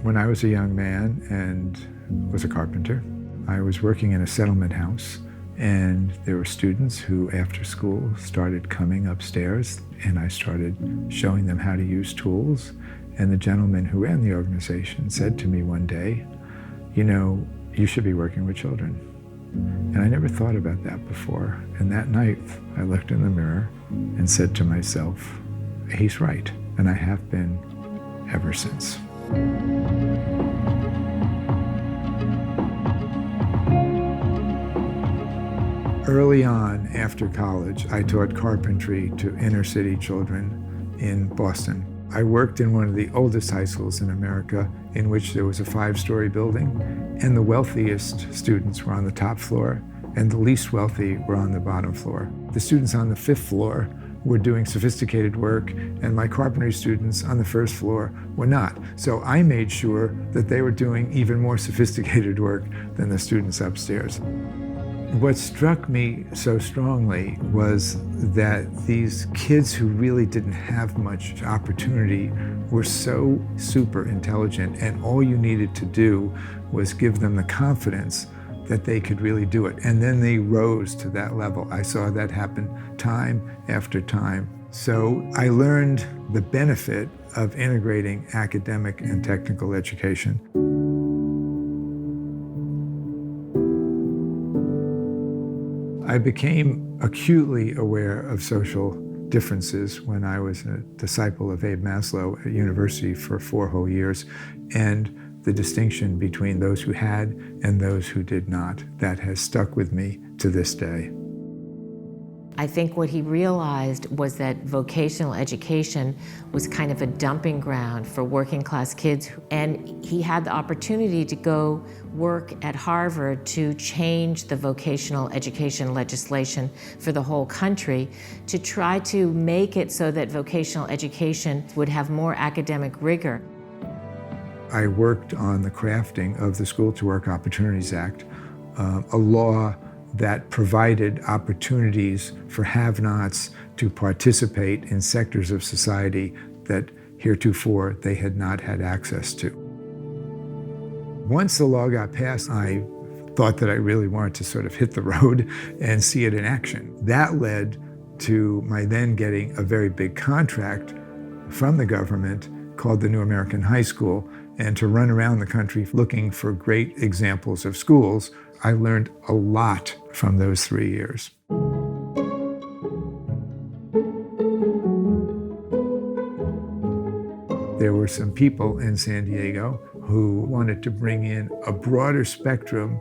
When I was a young man and was a carpenter, I was working in a settlement house, and there were students who after school started coming upstairs, and I started showing them how to use tools. And the gentleman who ran the organization said to me one day, "You know, you should be working with children." And I never thought about that before. And that night I looked in the mirror and said to myself, he's right. And I have been ever since. Early on, after college, I taught carpentry to inner city children in Boston. I worked in one of the oldest high schools in America, in which there was a 5-story building, and the wealthiest students were on the top floor, and the least wealthy were on the bottom floor. The students on the 5th floor were doing sophisticated work, and my carpentry students on the 1st floor were not. So I made sure that they were doing even more sophisticated work than the students upstairs. What struck me so strongly was that these kids who really didn't have much opportunity were so super intelligent, and all you needed to do was give them the confidence that they could really do it. And then they rose to that level. I saw that happen time after time. So I learned the benefit of integrating academic and technical education. I became acutely aware of social differences when I was a disciple of Abe Maslow at university for 4 whole years, and the distinction between those who had and those who did not. That has stuck with me to this day. I think what he realized was that vocational education was kind of a dumping ground for working class kids, and he had the opportunity to go work at Harvard to change the vocational education legislation for the whole country, to try to make it so that vocational education would have more academic rigor. I worked on the crafting of the School to Work Opportunities Act, a law that provided opportunities for have-nots to participate in sectors of society that heretofore they had not had access to. Once the law got passed, I thought that I really wanted to sort of hit the road and see it in action. That led to my then getting a very big contract from the government called the New American High School, and to run around the country looking for great examples of schools. I learned a lot from those 3 years. There were some people in San Diego who wanted to bring in a broader spectrum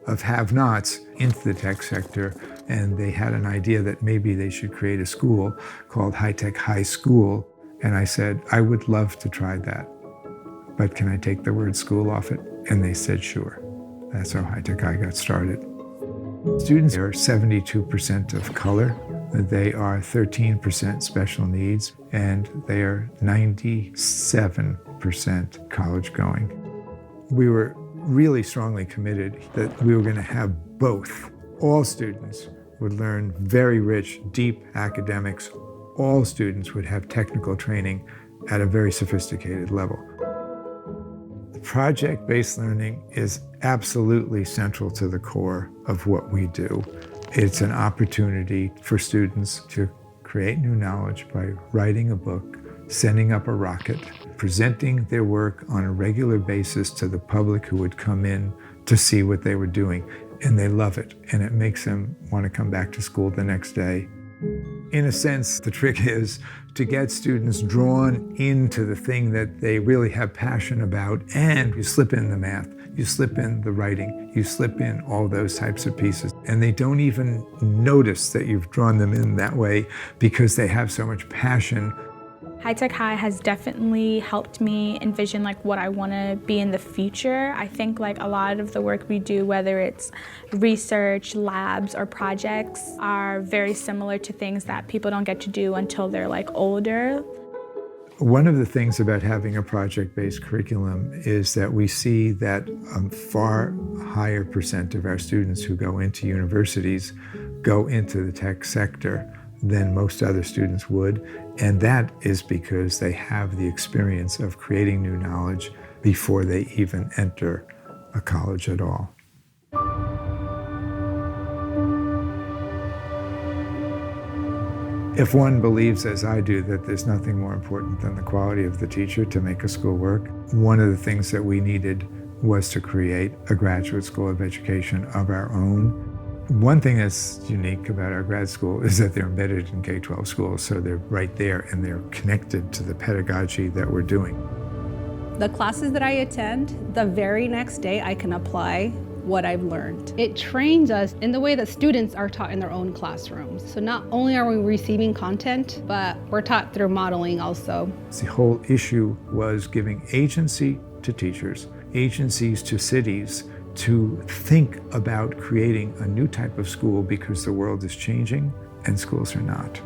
of have-nots into the tech sector, and they had an idea that maybe they should create a school called High Tech High School. And I said, I would love to try that, but can I take the word school off it? And they said, sure. That's how High Tech High got started. Students are 72% of color, they are 13% special needs, and they are 97% college going. We were really strongly committed that we were going to have both. All students would learn very rich, deep academics. All students would have technical training at a very sophisticated level. Project-based learning is absolutely central to the core of what we do. It's an opportunity for students to create new knowledge by writing a book, sending up a rocket, presenting their work on a regular basis to the public who would come in to see what they were doing. And they love it, and it makes them want to come back to school the next day. In a sense, the trick is to get students drawn into the thing that they really have passion about, and you slip in the math, you slip in the writing, you slip in all those types of pieces, and they don't even notice that you've drawn them in that way because they have so much passion. High Tech High has definitely helped me envision what I want to be in the future. I think a lot of the work we do, whether it's research, labs, or projects, are very similar to things that people don't get to do until they're older. One of the things about having a project-based curriculum is that we see that a far higher percent of our students who go into universities go into the tech sector than most other students would, and that is because they have the experience of creating new knowledge, before they even enter a college at all. If one believes, as I do, that there's nothing more important than the quality of the teacher to make a school work, one of the things that we needed was to create a graduate school of education of our own. One thing that's unique about our grad school is that they're embedded in K-12 schools, so they're right there and they're connected to the pedagogy that we're doing. The classes that I attend, the very next day I can apply what I've learned. It trains us in the way that students are taught in their own classrooms. So not only are we receiving content, but we're taught through modeling also. The whole issue was giving agency to teachers, agencies to cities to think about creating a new type of school because the world is changing and schools are not.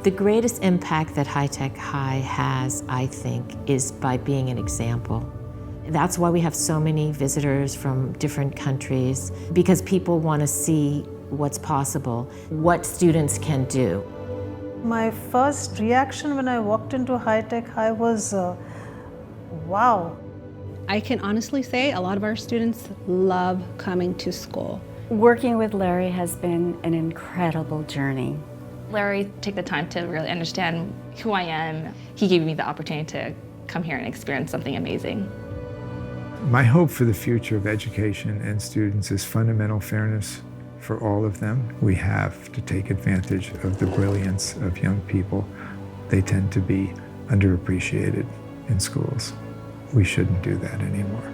The greatest impact that High Tech High has, I think, is by being an example. That's why we have so many visitors from different countries, because people want to see what's possible, what students can do. My first reaction when I walked into High Tech High was, wow. I can honestly say a lot of our students love coming to school. Working with Larry has been an incredible journey. Larry took the time to really understand who I am. He gave me the opportunity to come here and experience something amazing. My hope for the future of education and students is fundamental fairness for all of them. We have to take advantage of the brilliance of young people. They tend to be underappreciated in schools. We shouldn't do that anymore.